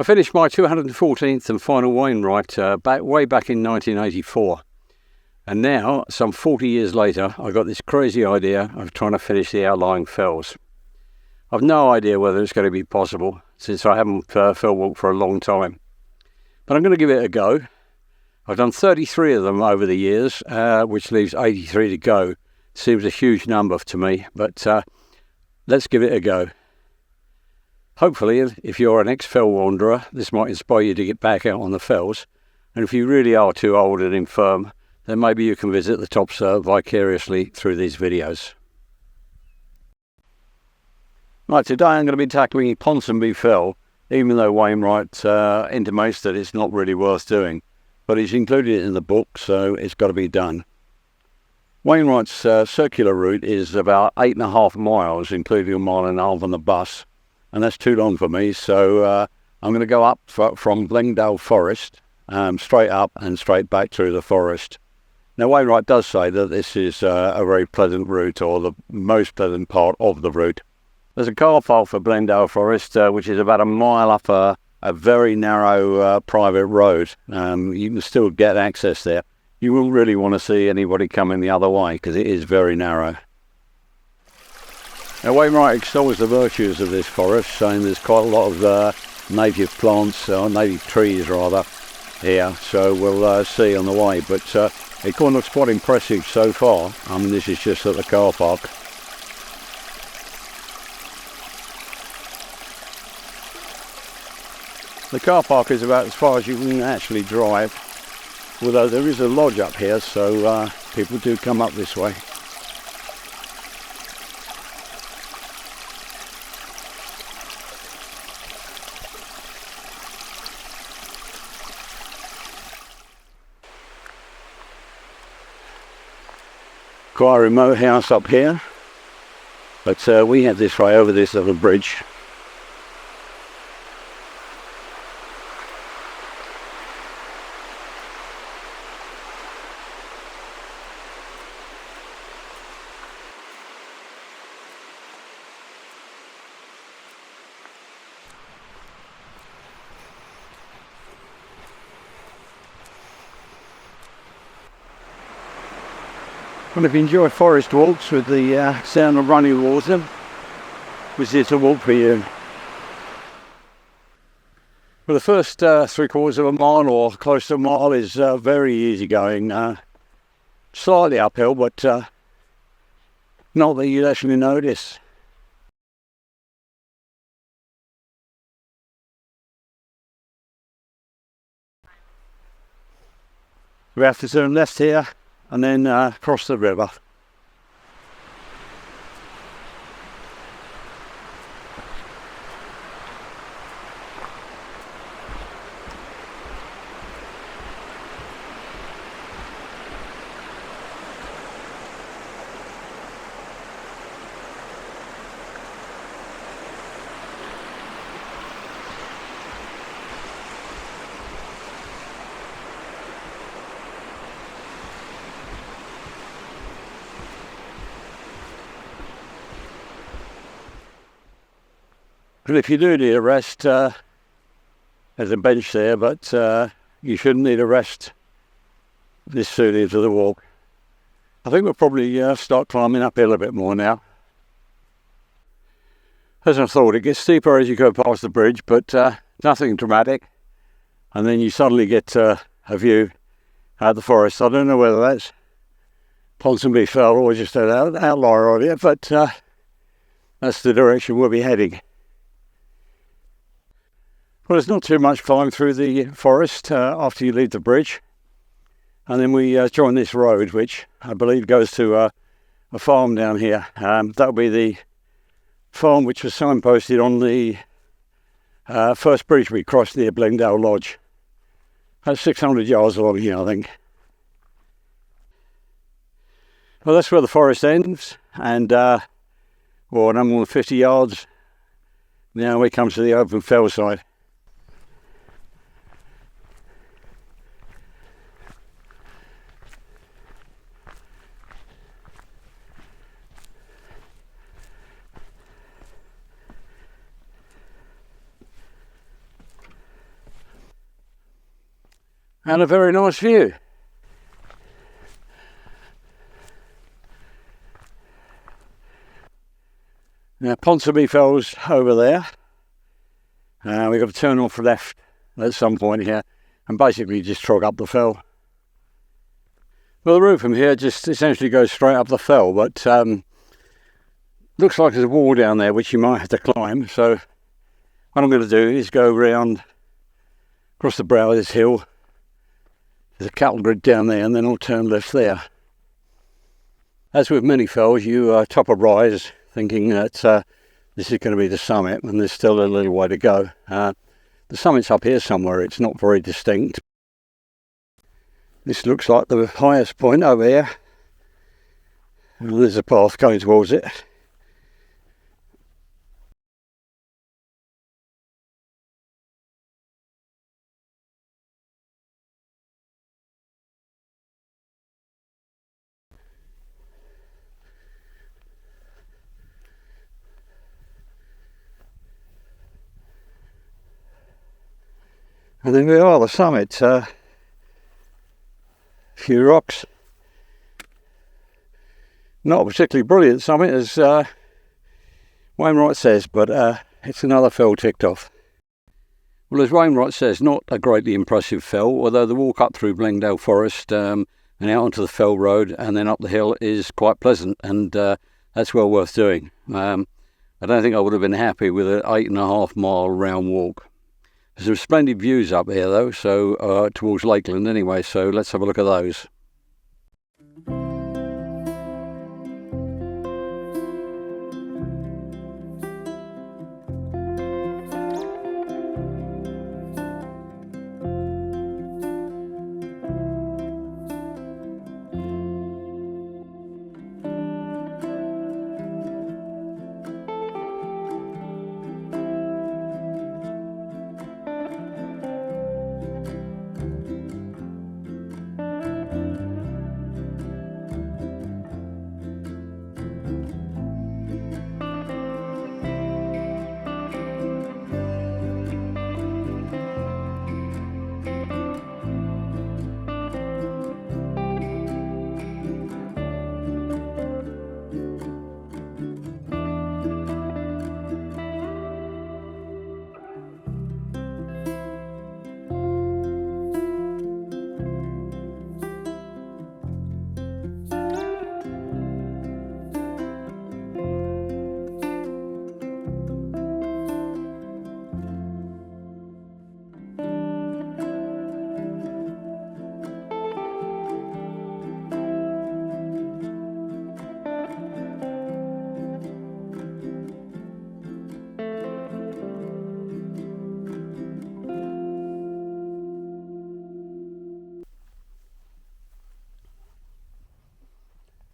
I finished my 214th and final Wainwright way back in 1984. And now, some 40 years later, I got this crazy idea of trying to finish the Outlying Fells. I've no idea whether it's going to be possible, since I haven't fell walked for a long time. But I'm going to give it a go. I've done 33 of them over the years, which leaves 83 to go. Seems a huge number to me, but let's give it a go. Hopefully, if you're an ex-fell wanderer, this might inspire you to get back out on the fells. And if you really are too old and infirm, then maybe you can visit the tops vicariously through these videos. Right, today I'm going to be tackling Ponsonby Fell, even though Wainwright intimates that it's not really worth doing. But he's included it in the book, so it's got to be done. Wainwright's circular route is about 8.5 miles, including a mile and a half on the bus. And that's too long for me, so I'm going to go up from Blengdale Forest, straight up and straight back through the forest. Now, Wainwright does say that this is a very pleasant route, or the most pleasant part of the route. There's a car park for Blengdale Forest, which is about a mile up a very narrow private road. You can still get access there. You won't really want to see anybody coming the other way, because it is very narrow. Now, Wainwright extols the virtues of this forest, saying there's quite a lot of native plants, or native trees rather, here, so we'll see on the way. But it kind of looks quite impressive so far. I mean, this is just at the car park. The car park is about as far as you can actually drive, although there is a lodge up here, so people do come up this way. Quite a remote house up here, but we have this way over this little bridge. Well, if you enjoy forest walks with the sound of running water, this is a walk for you. Well, the first 3/4 of a mile or close to a mile is very easy going, slightly uphill, but not that you'd actually notice. We have to turn left here and then cross the river. And if you do need a rest, there's a bench there, but you shouldn't need a rest this soon into the walk. I think we'll probably start climbing uphill a bit more now. As I thought, it gets steeper as you go past the bridge, but nothing dramatic. And then you suddenly get a view out of the forest. I don't know whether that's Ponsonby Fell or just an outlier of it, but that's the direction we'll be heading. Well, there's not too much climb through the forest after you leave the bridge. And then we join this road, which I believe goes to a farm down here. That'll be the farm which was signposted on the first bridge we crossed near Blengdale Lodge. That's 600 yards along here, I think. Well, that's where the forest ends, and well, no more than 50 yards. Now we come to the open fell side. and a very nice view. Now Ponsonby Fells over there. We've got to turn off left at some point here and basically just trog up the fell. Well, the route from here just essentially goes straight up the fell, but looks like there's a wall down there which you might have to climb. So what I'm going to do is go round across the brow of this hill. There's a cattle grid down there, and then I'll turn left there. As with many fells, you top a rise thinking that this is going to be the summit, and there's still a little way to go. The summit's up here somewhere, it's not very distinct. This looks like the highest point over here. And there's a path going towards it. And there we are, the summit. A few rocks. Not a particularly brilliant summit, as Wainwright says, but it's another fell ticked off. Well, as Wainwright says, not a greatly impressive fell, although the walk up through Blengdale Forest and out onto the fell road and then up the hill is quite pleasant, and that's well worth doing. I don't think I would have been happy with an 8.5 mile round walk. There's some splendid views up here though, so towards Lakeland anyway, so let's have a look at those.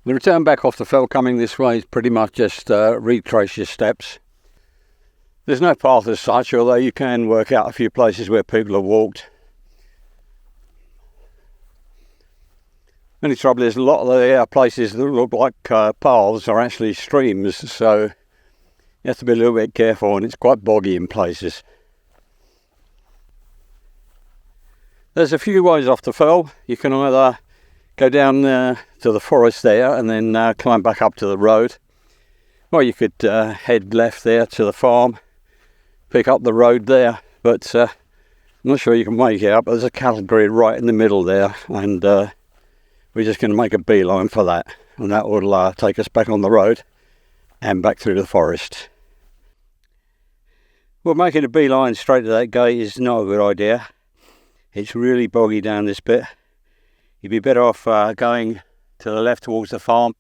The return back off the fell coming this way is pretty much just retrace your steps. There's no path as such, although you can work out a few places where people have walked. Only trouble is a lot of the places that look like paths are actually streams, so you have to be a little bit careful, and it's quite boggy in places. There's a few ways off the fell. You can either go down to the forest there and then climb back up to the road, or you could head left there to the farm, pick up the road there, but I'm not sure you can make it up. There's a cattle grid right in the middle there, and we're just going to make a beeline for that, and that will take us back on the road and back through the forest. Well, making a beeline straight to that gate is not a good idea. It's really boggy down this bit. You'd be better off going to the left towards the farm,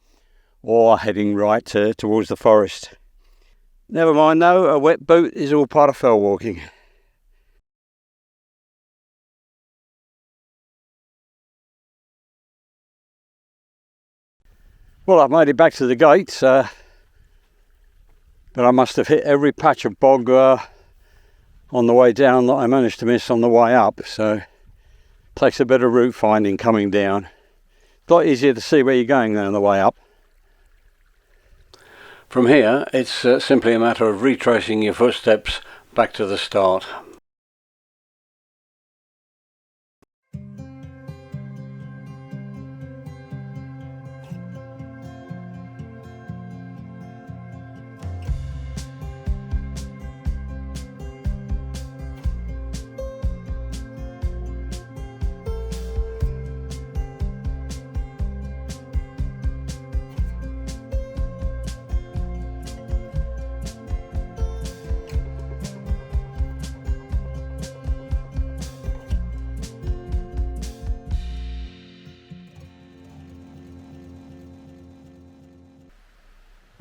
or heading right towards the forest. Never mind though, a wet boot is all part of fell walking. Well, I've made it back to the gates, but I must have hit every patch of bog on the way down that I managed to miss on the way up, so takes a bit of route finding coming down. It's a lot easier to see where you're going than on the way up. From here, it's simply a matter of retracing your footsteps back to the start.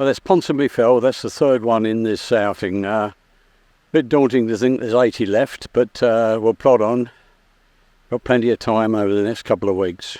Well, that's Ponsonby Fell. That's the third one in this outing. Bit daunting to think there's 80 left, but we'll plod on. Got plenty of time over the next couple of weeks.